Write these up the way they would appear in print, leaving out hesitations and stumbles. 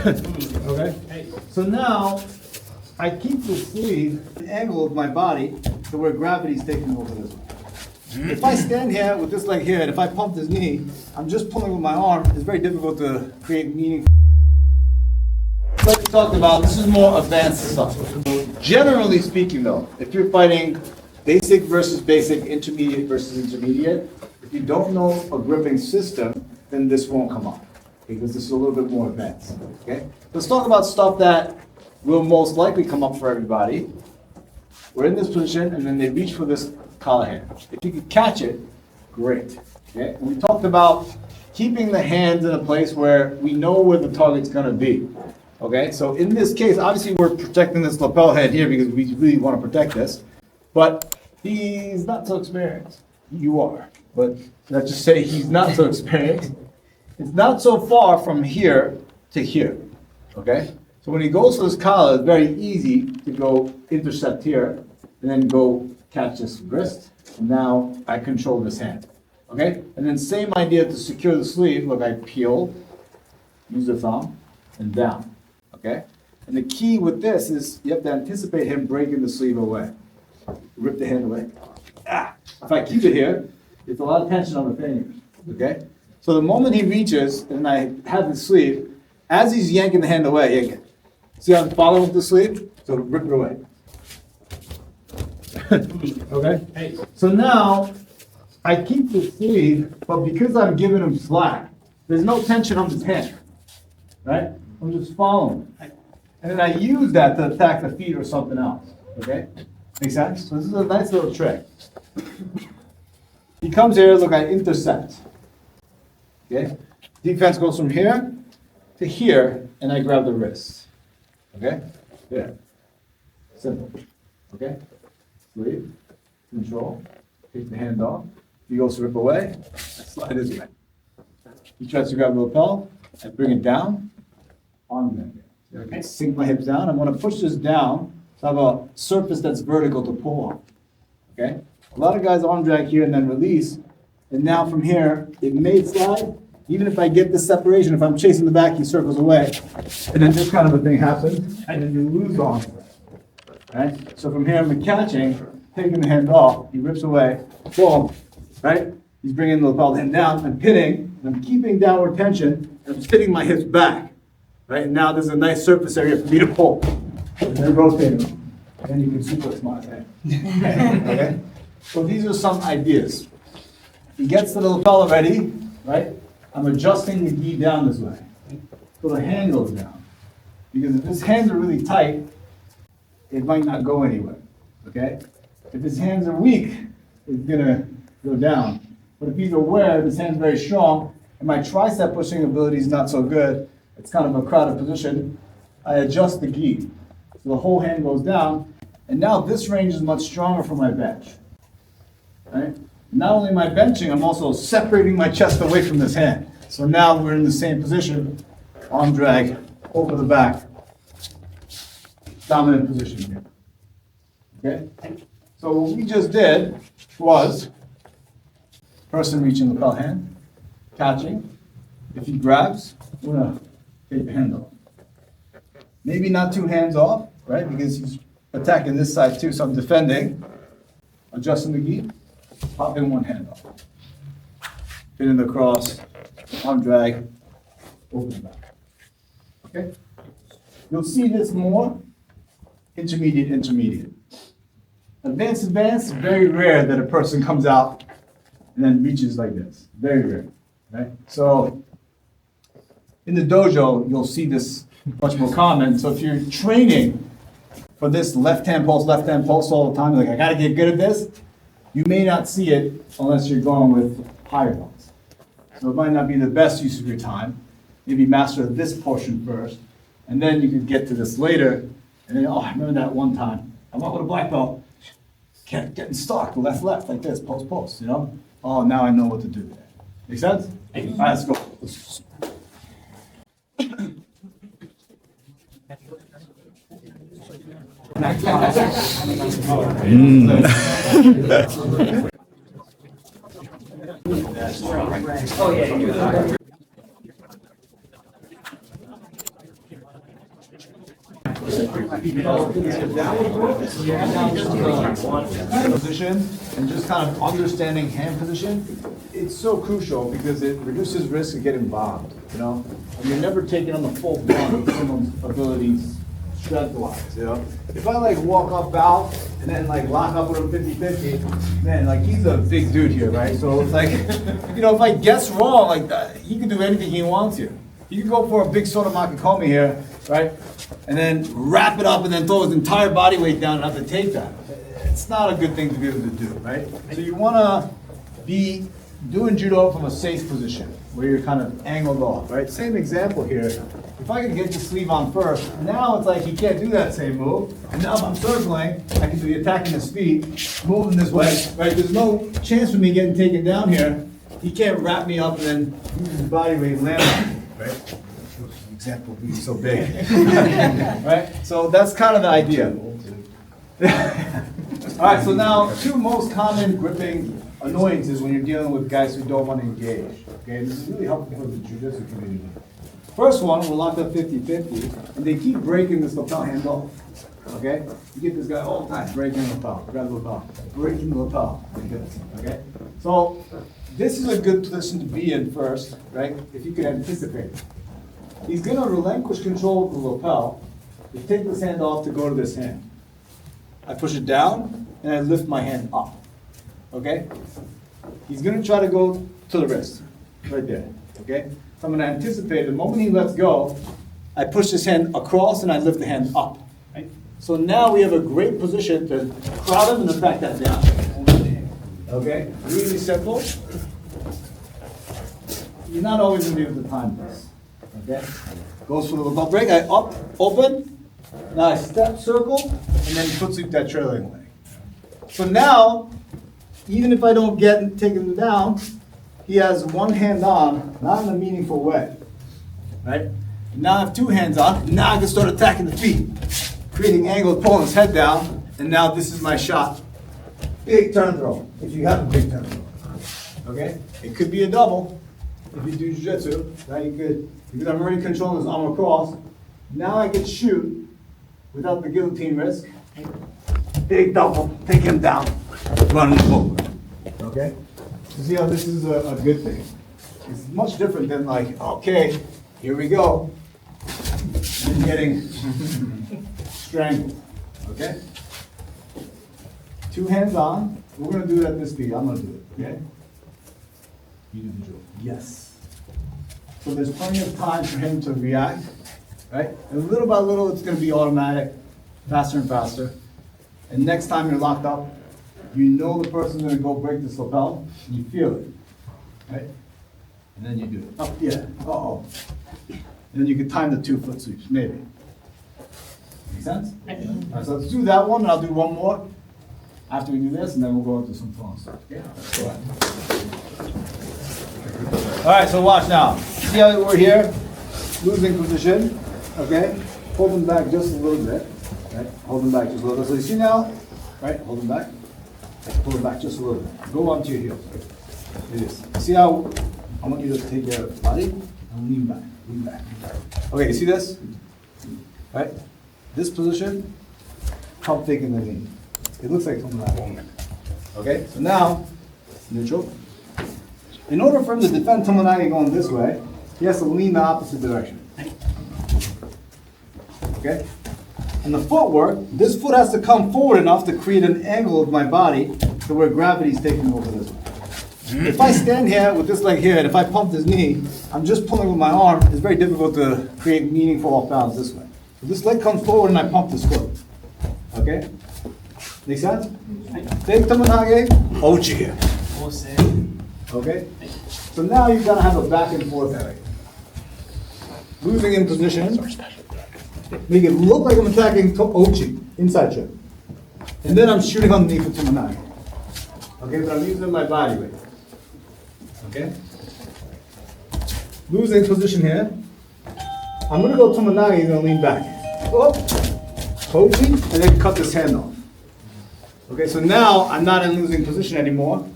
Okay? So now, I keep the sleeve at the angle of my body to where gravity's taking over this way. If I stand here with this leg here, and if I pump this knee, I'm just pulling with my arm. It's very difficult to create meaning. Like we talked about, this is more advanced stuff. Generally speaking though, if you're fighting basic versus basic, intermediate versus intermediate, if you don't know a gripping system, then this won't come up, because this is a little bit more advanced, okay? Let's talk about stuff that will most likely come up for everybody. We're in this position, and then they reach for this collar hand. If you can catch it, great, okay? And we talked about keeping the hands in a place where we know where the target's gonna be. Okay, so in this case, obviously we're protecting this lapel head here because we really want to protect this, but he's not so experienced. You are, but let's just say he's not so experienced. It's not so far from here to here, okay? So when he goes for this collar, it's very easy to go intercept here and then go catch this wrist, and now I control this hand, okay? And then same idea to secure the sleeve. Look, I peel, use the thumb, and down. Okay? And the key with this is you have to anticipate him breaking the sleeve away. Rip the hand away. Ah! If I keep it here, it's a lot of tension on the fingers. Okay? So the moment he reaches and I have the sleeve, as he's yanking the hand away, yank it. See how I'm following with the sleeve? So rip it away. Okay? So now I keep the sleeve, but because I'm giving him slack, there's no tension on his hand. Right? I'm just following. And then I use that to attack the feet or something else. Okay? Make sense? So this is a nice little trick. He comes here, look, I intercept. Okay? Defense goes from here to here, and I grab the wrist. Okay? There. Simple. Okay? Sleeve. Control. Take the hand off. He goes to rip away. I slide his way. He tries to grab the lapel. I bring it down. Arm bend. Okay, sink my hips down. I want to push this down so I have a surface that's vertical to pull on. Okay? A lot of guys arm drag here and then release. And now from here, it may slide. Even if I get this separation, if I'm chasing the back, he circles away. And then this kind of a thing happens, and then you lose arm. Right? So from here, I'm catching, taking the hand off. He rips away. Boom. Right? He's bringing the lapel hand down. I'm pinning. I'm keeping downward tension. I'm sitting my hips back. Right, and now there's a nice surface area for me to pull. And then rotate them. And then you can suplex my head. Okay? So these are some ideas. He gets to the lapel already, right? I'm adjusting the gi down this way. So the hand goes down. Because if his hands are really tight, it might not go anywhere. Okay? If his hands are weak, it's gonna go down. But if he's aware, if his hand's very strong, and my tricep pushing ability is not so good, it's kind of a crowded position, I adjust the gi. So the whole hand goes down, and now this range is much stronger for my bench. Right? Not only am I benching, I'm also separating my chest away from this hand. So now we're in the same position, arm drag, over the back, dominant position here. Okay? So what we just did was, person reaching lapel hand, catching. If he grabs, we're gonna take the hand off. Maybe not two hands off, right? Because he's attacking this side too, so I'm defending. Adjusting the gi, popping one hand off. Pinning the cross, arm drag, over the back. Okay? You'll see this more, intermediate, intermediate. Advanced, advanced, very rare that a person comes out and then reaches like this. Very rare, right? So, in the dojo, you'll see this much more common. So if you're training for this left hand pulse all the time, like I gotta get good at this, you may not see it unless you're going with higher belts. So it might not be the best use of your time. Maybe master this portion first, and then you can get to this later, and then, oh, I remember that one time. I went with a black belt, kept getting stuck, left, like this, post, you know? Oh, now I know what to do there. Make sense? All right, let's go. Position and just kind of understanding hand position, it's so crucial because it reduces risk of getting bombed, you know? And you're never taking on the full brunt of someone's abilities strength-wise, you know? If I like walk up bow and then like lock up with him 50-50, man, like he's a big dude here, right? So it's like, you know, if I guess wrong like that, he can do anything he wants here. He can go for a big soda makikomi here, right? And then wrap it up and then throw his entire body weight down and have to take that. It's not a good thing to be able to do, right? So you want to be doing judo from a safe position where you're kind of angled off, right? Same example here. If I can get the sleeve on first, now it's like he can't do that same move. And now if I'm circling, I can be attacking his feet, moving this way, right? There's no chance for me getting taken down here. He can't wrap me up and then use his body weight and land on me, right? Example being so big, right? So that's kind of the idea. All right, so now two most common gripping annoyances when you're dealing with guys who don't want to engage. Okay, this is really helpful for the jiu-jitsu community. First one, we're locked up 50-50, and they keep breaking this lapel hand off. Okay, you get this guy all the time breaking the lapel, grab the lapel, breaking the lapel like this. Okay, so this is a good position to be in first, right? If you can anticipate it. He's going to relinquish control of the lapel. You take this hand off to go to this hand. I push it down, and I lift my hand up. Okay? He's going to try to go to the wrist, right there. Okay? So I'm going to anticipate the moment he lets go, I push this hand across, and I lift the hand up. Right? So now we have a great position to crowd him and attack that down. Okay? Really simple. You're not always going to be able to time this. Okay? Goes for the lapel break. I up, open. Now I step, circle, and then foot sweep that trailing leg. So now, even if I don't take him down, he has one hand on, not in a meaningful way. Right? Now I have two hands on. Now I can start attacking the feet, creating angle, pulling his head down, and now this is my shot. Big turn throw, if you have a big turn throw. Okay? It could be a double. If you do jiu-jitsu, right, you could, because I'm already controlling his arm across. Now I can shoot without the guillotine risk. Big double, take him down, run him over. Okay? So see how this is a good thing. It's much different than like, okay, here we go. And getting strangled. Okay? Two hands on. We're going to do it at this speed. I'm going to do it. Okay? You do the drill. Yes. So there's plenty of time for him to react, right? And little by little, it's going to be automatic, faster and faster. And next time you're locked up, you know the person's going to go break this lapel, and you feel it, right? And then you do it. Up, yeah. Uh-oh. And then you can time the 2 foot sweeps, maybe. Make sense? All right, so let's do that one, and I'll do one more after we do this, and then we'll go into some fun stuff. Okay? Go ahead. All right, so watch now. See how we're here? Losing position, okay? Hold them back just a little bit, right? Hold them back just a little bit. So you see now, right? Hold them back. Pull them back just a little bit. Go onto your heels. Do this. See how I want you to take your body and lean back, lean back, lean back. Okay, you see this? Right? This position, pump fake in the lean. It looks like something like that. Okay, so now, neutral. In order for him to defend Tomonagi going this way, he has to lean the opposite direction. Okay? And the footwork, this foot has to come forward enough to create an angle of my body to where gravity is taking me over this way. If I stand here with this leg here, and if I pump this knee, I'm just pulling with my arm. It's very difficult to create meaningful off balance this way. So this leg comes forward and I pump this foot. Okay? Make sense? Take Tomonagi, Ochi here. Okay? So now you've got to have a back and forth area. Losing in position. Make it look like I'm attacking Ochi, inside chip. And then I'm shooting underneath with Tomonagi. Okay, but I'm using my body weight. Okay? Losing position here. I'm going to go Tomonagi, and going to lean back. Oh, Ochi, and then cut this hand off. Okay, so now I'm not in losing position anymore.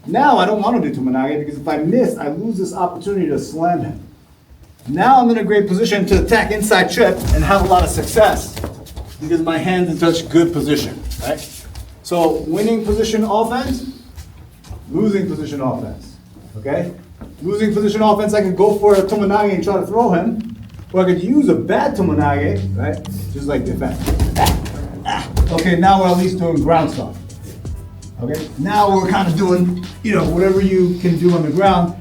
Now I don't want to do Tomonagi because if I miss, I lose this opportunity to slam him. Now I'm in a great position to attack inside trip and have a lot of success. because my hand's in such good position, right? So winning position offense, losing position offense, okay? Losing position offense, I can go for a tomonage and try to throw him, or I could use a bad tomonage, right? Just like defense. Okay, now we're at least doing ground stuff. Okay, now we're kind of doing, you know, whatever you can do on the ground.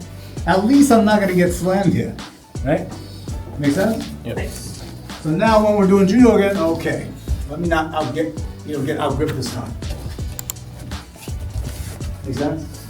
At least I'm not gonna get slammed here, right? Make sense? Yep. So now when we're doing judo again, okay, let me not get out grip this time. Make sense?